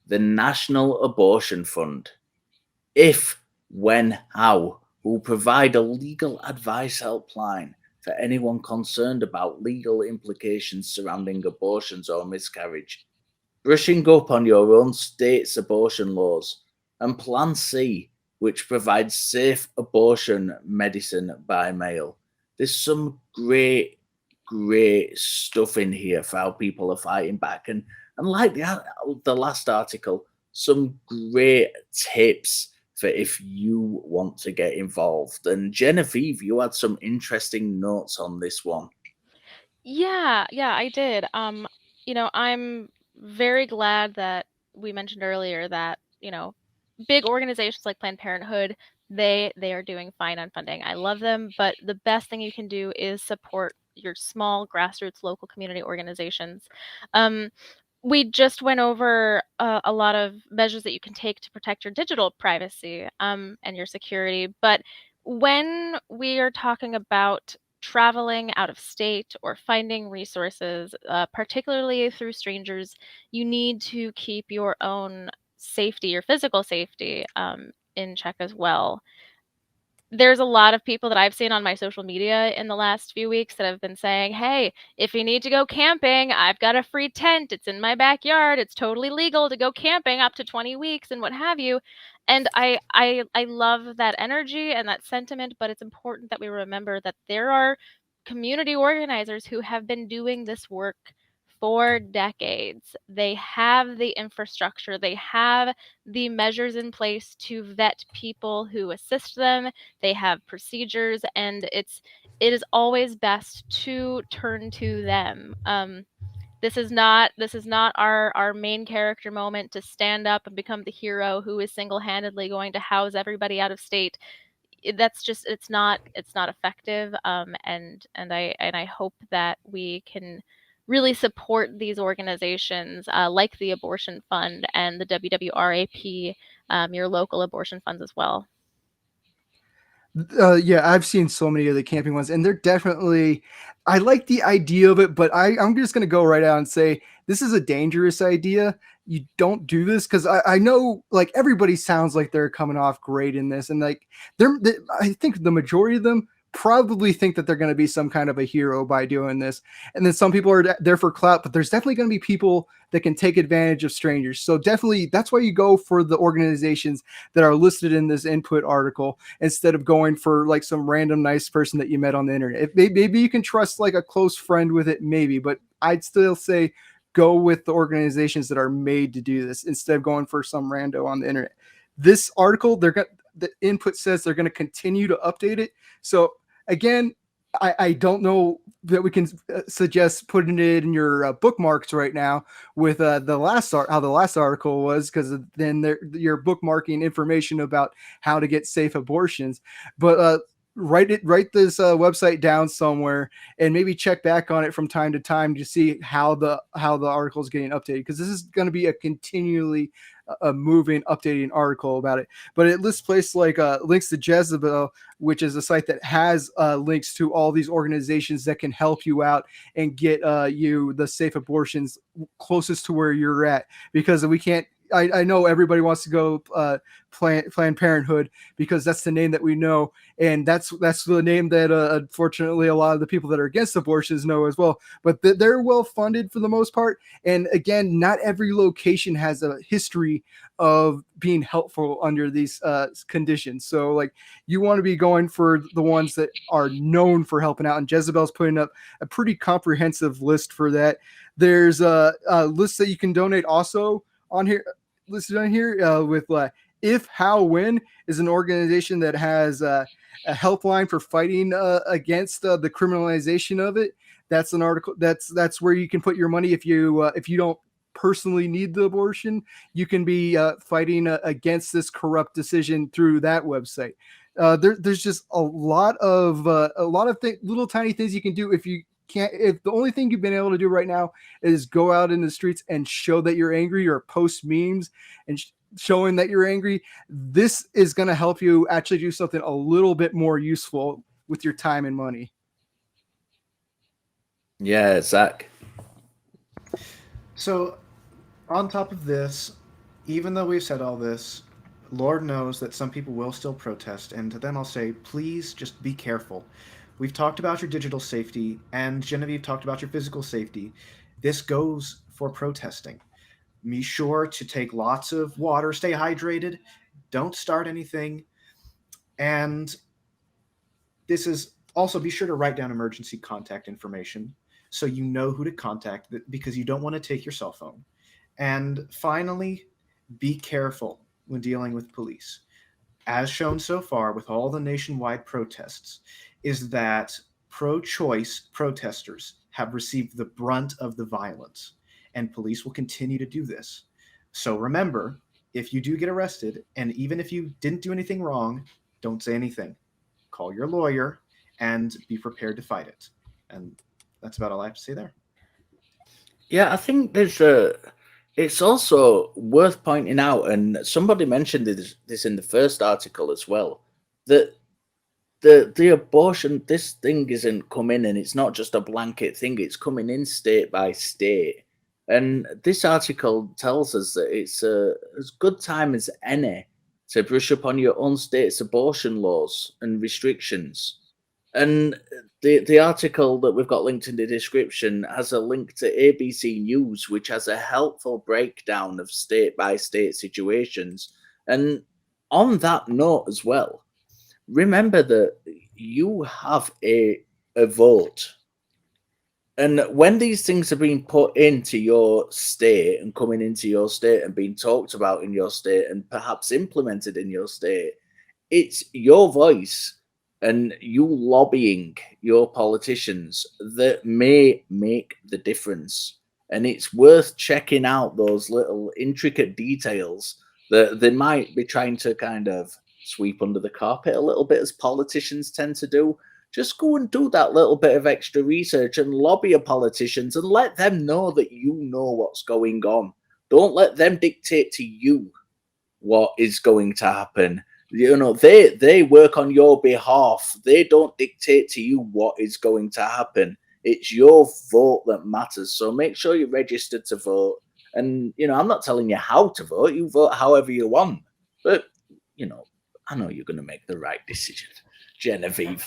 the National Abortion Fund. If, when, how will provide a legal advice helpline for anyone concerned about legal implications surrounding abortions or miscarriage, brushing up on your own state's abortion laws, and Plan C, which provides safe abortion medicine by mail. There's some great stuff in here for how people are fighting back. And like the last article, some great tips for if you want to get involved. And Genevieve, you had some interesting notes on this one. Yeah, I did. I'm very glad that we mentioned earlier that, big organizations like Planned Parenthood, they are doing fine on funding. I love them, but the best thing you can do is support your small grassroots local community organizations. Um, we just went over a lot of measures that you can take to protect your digital privacy and your security, but when we are talking about traveling out of state or finding resources, particularly through strangers, you need to keep your own safety, your physical safety, in check as well. There's a lot of people that I've seen on my social media in the last few weeks that have been saying, "Hey, if you need to go camping, I've got a free tent. It's in my backyard. It's totally legal to go camping up to 20 weeks and what have you." And I love that energy and that sentiment, but it's important that we remember that there are community organizers who have been doing this work for decades. They have the infrastructure, they have the measures in place to vet people who assist them. They have procedures, and it is always best to turn to them. This is not our main character moment to stand up and become the hero who is single-handedly going to house everybody out of state. That's just it's not effective. And I hope that we can really support these organizations like the Abortion Fund and the WWRAP, your local abortion funds as well. Yeah, I've seen so many of the camping ones, and they're definitely. I like the idea of it, but I'm just gonna go right out and say this is a dangerous idea. You don't do this because I know like everybody sounds like they're coming off great in this, and like I think the majority of them probably think that they're going to be some kind of a hero by doing this, and then some people are there for clout, but there's definitely going to be people that can take advantage of strangers. So definitely, that's why you go for the organizations that are listed in this input article instead of going for like some random nice person that you met on the internet. Maybe you can trust like a close friend with it, maybe, but I'd still say go with the organizations that are made to do this instead of going for some rando on the internet. This article, the input says they're going to continue to update it. So again, I don't know that we can suggest putting it in your bookmarks right now with the last how the last article was, because then you're bookmarking information about how to get safe abortions. But write this website down somewhere and maybe check back on it from time to time to see how the article is getting updated, because this is going to be a continually a moving, updating article about it. But it lists places like links to Jezebel, which is a site that has links to all these organizations that can help you out and get you the safe abortions closest to where you're at. Because we can't. I know everybody wants to go Planned Parenthood because that's the name that we know, and that's the name that unfortunately a lot of the people that are against abortions know as well. But they're well funded for the most part, and again, not every location has a history of being helpful under these conditions. So like you want to be going for the ones that are known for helping out, and Jezebel's putting up a pretty comprehensive list for that. There's a list that you can donate also on here, listed on here with If How When is an organization that has a helpline for fighting against the criminalization of it. That's an article. That's where you can put your money if you don't personally need the abortion. You can be fighting against this corrupt decision through that website. There's just a lot of little tiny things you can do if you can't. If the only thing you've been able to do right now is go out in the streets and show that you're angry or post memes and showing that you're angry, this is going to help you actually do something a little bit more useful with your time and money. Yeah, Zach. So, on top of this, Even though we've said all this, Lord knows that some people will still protest, and to them I'll say, please just be careful. We've talked about your digital safety, and Genevieve talked about your physical safety. This goes for protesting. Be sure to take lots of water, stay hydrated, don't start anything, and this is also be sure to write down emergency contact information so you know who to contact because you don't want to take your cell phone. And finally, be careful when dealing with police. As shown so far with all the nationwide protests, is that pro choice protesters have received the brunt of the violence, and police will continue to do this. So remember, if you do get arrested, and even if you didn't do anything wrong, don't say anything. Call your lawyer and be prepared to fight it. And that's about all I have to say there. Yeah, I think there's a. It's also worth pointing out, and somebody mentioned this in the first article as well, that the abortion, this thing isn't coming, and it's not just a blanket thing. It's coming in state by state, and this article tells us that it's as good time as any to brush up on your own state's abortion laws and restrictions. And the article that we've got linked in the description has a link to ABC News, which has a helpful breakdown of state by state situations. And on that note as well, remember that you have a vote. And when these things are being put into your state and coming into your state and being talked about in your state and perhaps implemented in your state, it's your voice and you lobbying your politicians that may make the difference. And it's worth checking out those little intricate details that they might be trying to kind of sweep under the carpet a little bit, as politicians tend to do. Just go and do that little bit of extra research and lobby your politicians and let them know that you know what's going on. Don't let them dictate to you what is going to happen. You know, they work on your behalf. They don't dictate to you what is going to happen. It's your vote that matters. So make sure you're registered to vote. And you know, I'm not telling you how to vote. You vote however you want. But you know, I know you're going to make the right decision, Genevieve.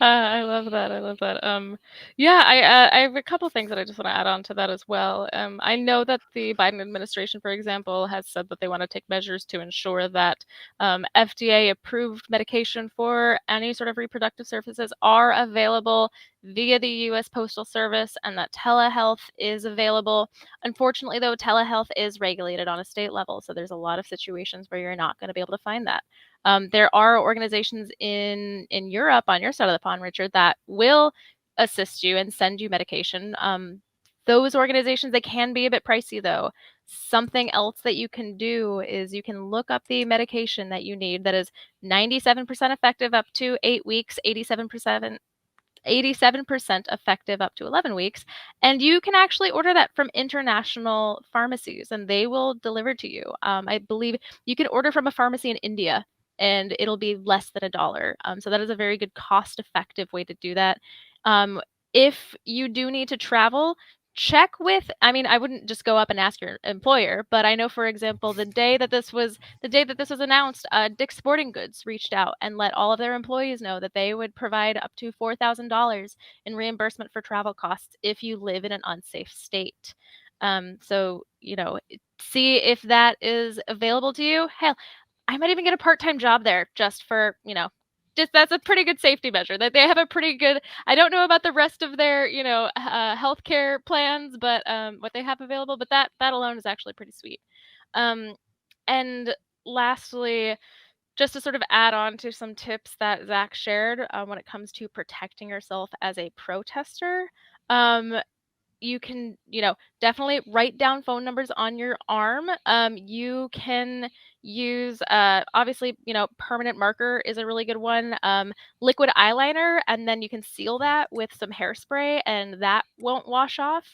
I love that. I love that. Yeah, I have a couple things that I just want to add on to that as well. I know that the Biden administration, for example, has said that they want to take measures to ensure that FDA-approved medication for any sort of reproductive services are available via the U.S. Postal Service, and that telehealth is available. Unfortunately, though, telehealth is regulated on a state level, so there's a lot of situations where you're not going to be able to find that. There are organizations in Europe on your side of the pond, Richard, that will assist you and send you medication. Those organizations, they can be a bit pricey though. Something else that you can do is you can look up the medication that you need that is 97% effective up to 8 weeks, 87% effective up to 11 weeks. And you can actually order that from international pharmacies and they will deliver to you. I believe you can order from a pharmacy in India and it'll be less than $1. So that is a very good cost-effective way to do that. If you do need to travel, check with, I mean, I wouldn't just go up and ask your employer, but I know, for example, the day that this was announced, Dick's Sporting Goods reached out and let all of their employees know that they would provide up to $4,000 in reimbursement for travel costs if you live in an unsafe state. So, you know, see if that is available to you. Hell, I might even get a part-time job there just for, you know, just that's a pretty good safety measure. That they have a pretty good. I don't know about the rest of their, you know, healthcare plans, but what they have available. But that alone is actually pretty sweet. And lastly, just to sort of add on to some tips that Zach shared when it comes to protecting yourself as a protester. You can, you know, definitely write down phone numbers on your arm. You can use, obviously, you know, permanent marker is a really good one. Liquid eyeliner, and then you can seal that with some hairspray, and that won't wash off.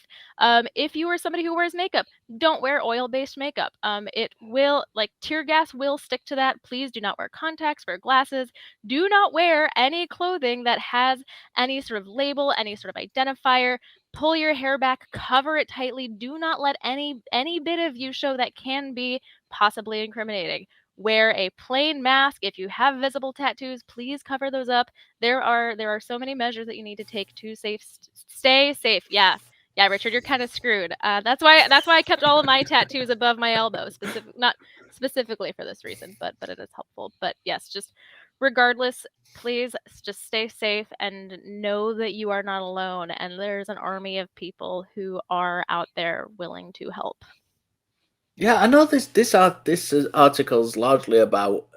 If you are somebody who wears makeup, don't wear oil-based makeup. It will, like, tear gas will stick to that. Please do not wear contacts, wear glasses. Do not wear any clothing that has any sort of label, any sort of identifier. pull your hair back, cover it tightly. Do not let any bit of you show that can be possibly incriminating. Wear a plain mask. If you have visible tattoos, please cover those up. There are so many measures that you need to take to stay safe. Yeah, Richard, you're kind of screwed. That's why I kept all of my tattoos above my elbow, not specifically for this reason, but it is helpful. But yes, just regardless, please just stay safe and know that you are not alone, and there's an army of people who are out there willing to help. Yeah, I know this article is largely about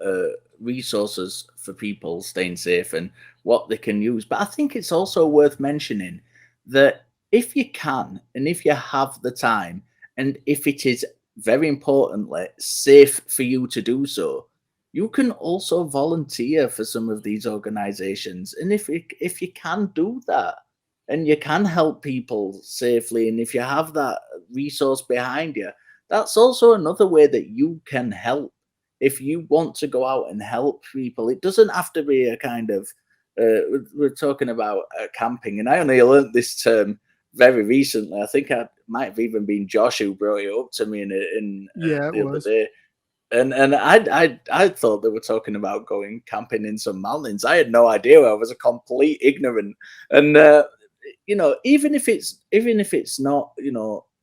resources for people staying safe and what they can use, but I think it's also worth mentioning that if you can and if you have the time and if it is very importantly safe for you to do so, you can also volunteer for some of these organizations. And if you can do that and you can help people safely, and if you have that resource behind you, that's also another way that you can help. If you want to go out and help people, it doesn't have to be a kind of we're talking about camping, and I only learned this term very recently. I think I might have even been Josh who brought it up to me in Yeah, it the other was. day. And I thought they were talking about going camping in some mountains. I had no idea. I was a complete ignorant. And even if it's not,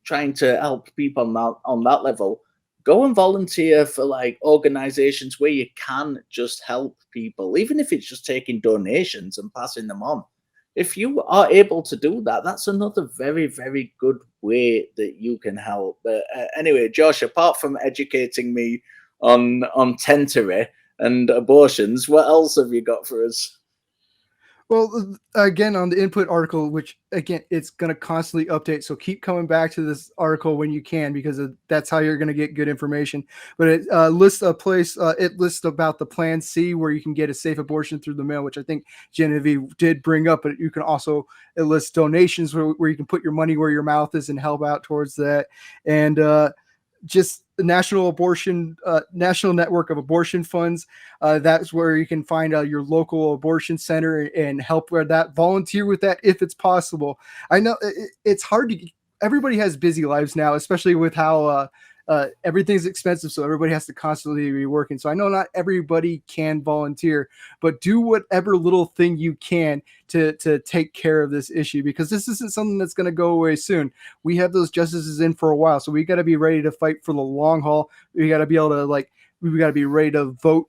trying to help people on that level, go and volunteer for like organizations where you can just help people, even if it's just taking donations and passing them on. If you are able to do that, that's another very, very good way that you can help. But anyway, Josh, apart from educating me on tentery and abortions, what else have you got for us? Well, again, on the input article, which again, it's going to constantly update. So keep coming back to this article when you can, because that's how you're going to get good information. But it lists a place, it lists about the Plan C where you can get a safe abortion through the mail, which I think Genevieve did bring up. But you can also, it lists donations where you can put your money where your mouth is and help out towards that. And just the National Network of Abortion Funds. That's where you can find your local abortion center and help with that. Volunteer with that if it's possible. I know it's hard to. Everybody has busy lives now, especially with how everything's expensive, so everybody has to constantly be working. So I know not everybody can volunteer, but do whatever little thing you can to take care of this issue, because this isn't something that's going to go away soon. We have those justices in for a while, so we got to be ready to fight for the long haul. We got to be able to we got to be ready to vote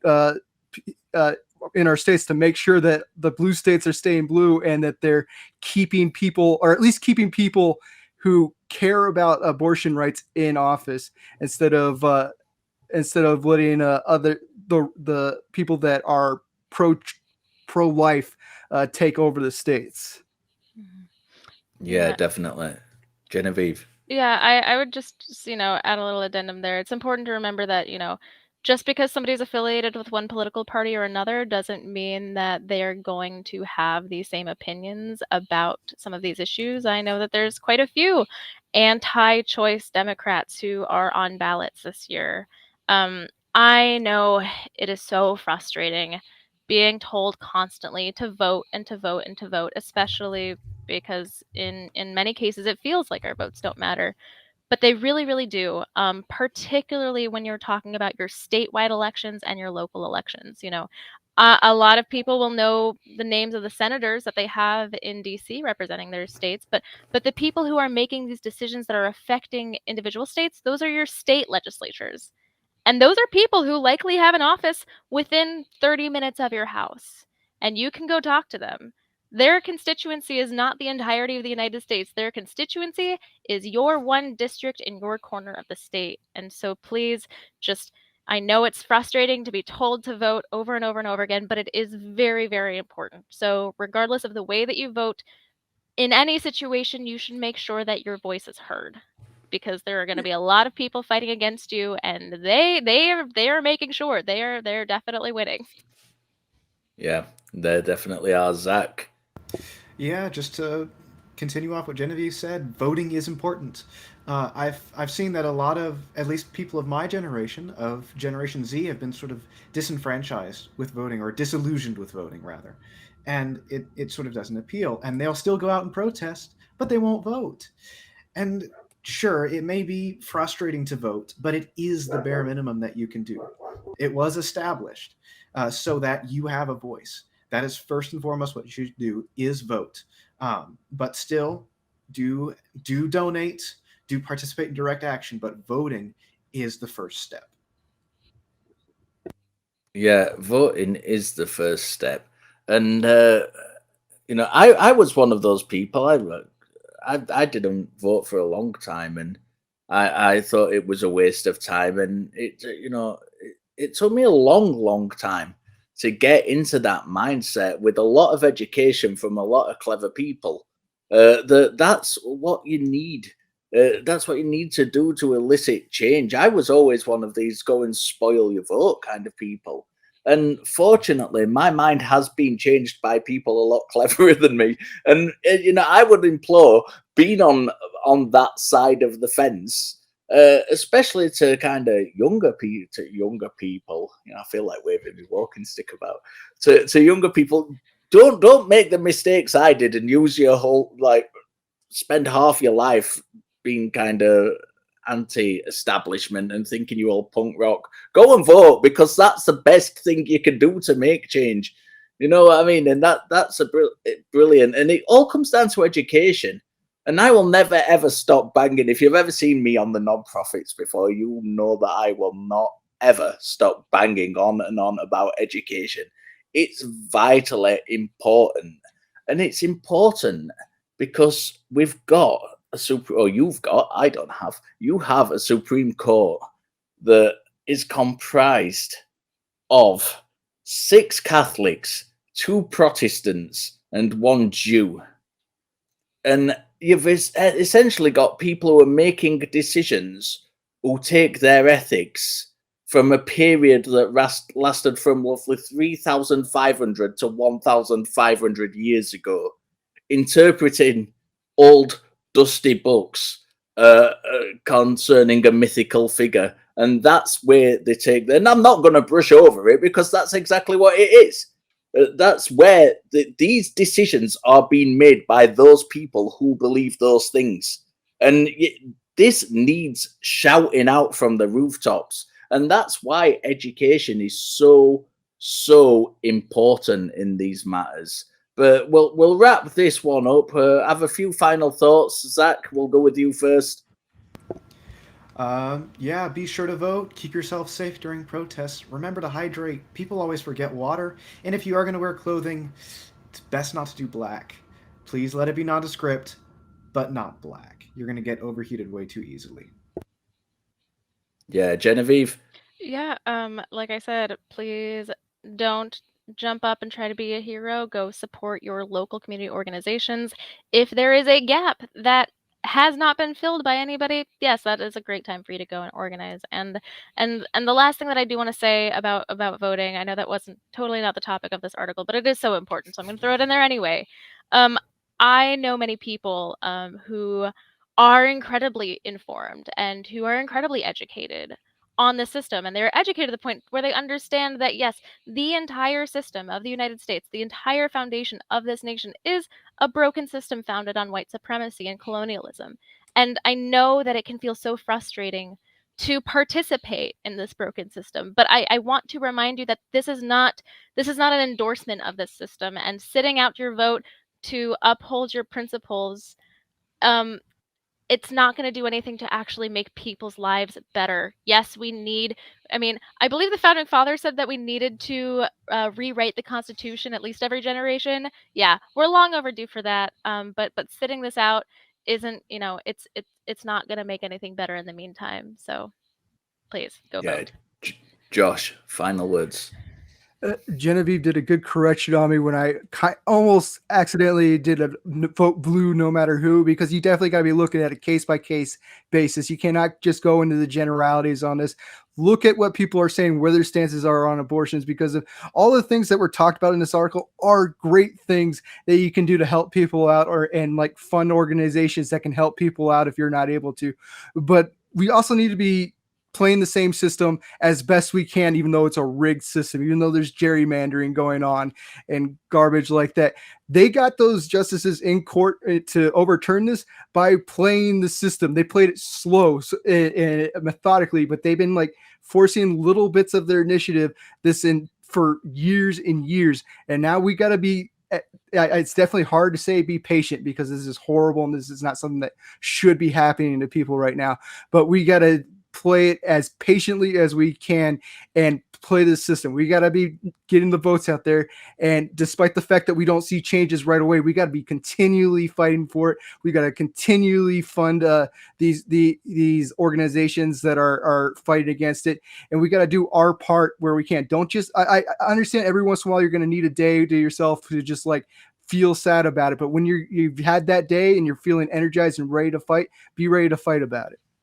in our states to make sure that the blue states are staying blue and that they're keeping people, or at least keeping people who care about abortion rights in office, instead of letting the people that are pro life take over the states. Yeah, definitely. Genevieve. Yeah, I would just, add a little addendum there. It's important to remember that, just because somebody's affiliated with one political party or another doesn't mean that they're going to have the same opinions about some of these issues. I know that there's quite a few anti-choice Democrats who are on ballots this year. I know it is so frustrating being told constantly to vote and to vote and to vote, especially because in many cases it feels like our votes don't matter. But they really, really do, particularly when you're talking about your statewide elections and your local elections. A lot of people will know the names of the senators that they have in DC representing their states, but the people who are making these decisions that are affecting individual states, those are your state legislatures. And those are people who likely have an office within 30 minutes of your house, and you can go talk to them. Their constituency is not the entirety of the United States. Their constituency is your one district in your corner of the state. And so please I know it's frustrating to be told to vote over and over and over again, but it is very, very important. So regardless of the way that you vote, in any situation, you should make sure that your voice is heard, because there are going to be a lot of people fighting against you, and they are making sure they're definitely winning. Yeah, they definitely are. Zach. Yeah, just to continue off what Genevieve said, voting is important. I've seen that a lot of, at least people of my generation, of Generation Z, have been sort of disenfranchised with voting, or disillusioned with voting rather, and it sort of doesn't appeal. And they'll still go out and protest, but they won't vote. And sure, it may be frustrating to vote, but it is the bare minimum that you can do. It was established so that you have a voice. That is first and foremost what you should do, is vote. But still, do donate, do participate in direct action, but voting is the first step. Yeah, voting is the first step. And I was one of those people. I didn't vote for a long time, and I thought it was a waste of time. And it took me a long time to get into that mindset with a lot of education from a lot of clever people. That's what you need. That's what you need to do to elicit change. I was always one of these go and spoil your vote kind of people. And fortunately, my mind has been changed by people a lot cleverer than me. And I would implore being on that side of the fence, especially to kind of younger people. I feel like waving my walking stick about to younger people. Don't make the mistakes I did and use your whole spend half your life being kind of anti-establishment and thinking you're all punk rock. Go and vote, because that's the best thing you can do to make change. You know what I mean? And that's brilliant. And it all comes down to education. And I will never ever stop banging. If you've ever seen me on the non-profits before, you know that I will not ever stop banging on and on about education. It's vitally important. And it's important because we've got you have a Supreme Court that is comprised of 6 Catholics, 2 Protestants, and 1 Jew. And you've essentially got people who are making decisions who take their ethics from a period that lasted from roughly 3,500 to 1,500 years ago, interpreting old dusty books concerning a mythical figure. And that's where they take and I'm not going to brush over it, because that's exactly what it is. That's where these decisions are being made by those people who believe those things. And this needs shouting out from the rooftops. And that's why education is so important in these matters. But we'll wrap this one up. I have a few final thoughts. Zach, we'll go with you first. Yeah, be sure to vote. Keep yourself safe during protests. Remember to hydrate. People always forget water. And if you are going to wear clothing, it's best not to do black. Please let it be nondescript, but not black. You're going to get overheated way too easily. Yeah, Genevieve? Yeah, like I said, please don't jump up and try to be a hero. Go support your local community organizations. If there is a gap that has not been filled by anybody, yes, that is a great time for you to go and organize. And the last thing that I do want to say about voting, I know that wasn't totally not the topic of this article, but it is so important, so I'm going to throw it in there anyway. I know many people who are incredibly informed and who are incredibly educated on the system, and they're educated to the point where they understand that yes, the entire system of the United States, the entire foundation of this nation, is a broken system founded on white supremacy and colonialism. And I know that it can feel so frustrating to participate in this broken system, but I want to remind you that this is not an endorsement of this system, and sitting out your vote to uphold your principles, it's not going to do anything to actually make people's lives better. Yes, I believe the founding fathers said that we needed to rewrite the Constitution at least every generation. Yeah, we're long overdue for that. But sitting this out isn't, it's not going to make anything better in the meantime. So please go vote. Josh, final words. Genevieve did a good correction on me when I almost accidentally did a vote blue no matter who, because you definitely got to be looking at a case-by-case basis. You cannot just go into the generalities on this. Look at what people are saying, where their stances are on abortions, because of all the things that were talked about in this article are great things that you can do to help people out, and like fund organizations that can help people out if you're not able to. But we also need to be playing the same system as best we can, even though it's a rigged system, even though there's gerrymandering going on and garbage like that. They got those justices in court to overturn this by playing the system. They played it slow and methodically, but they've been like forcing little bits of their initiative for years and years. And now we got to be, it's definitely hard to say be patient, because this is horrible and this is not something that should be happening to people right now. But we got to play it as patiently as we can and play the system. We got to be getting the votes out there. And despite the fact that we don't see changes right away, we got to be continually fighting for it. We got to continually fund these organizations that are fighting against it. And we got to do our part where we can. Don't just, I understand every once in a while you're going to need a day to yourself to just like feel sad about it. But when you've had that day and you're feeling energized and ready to fight, be ready to fight about it.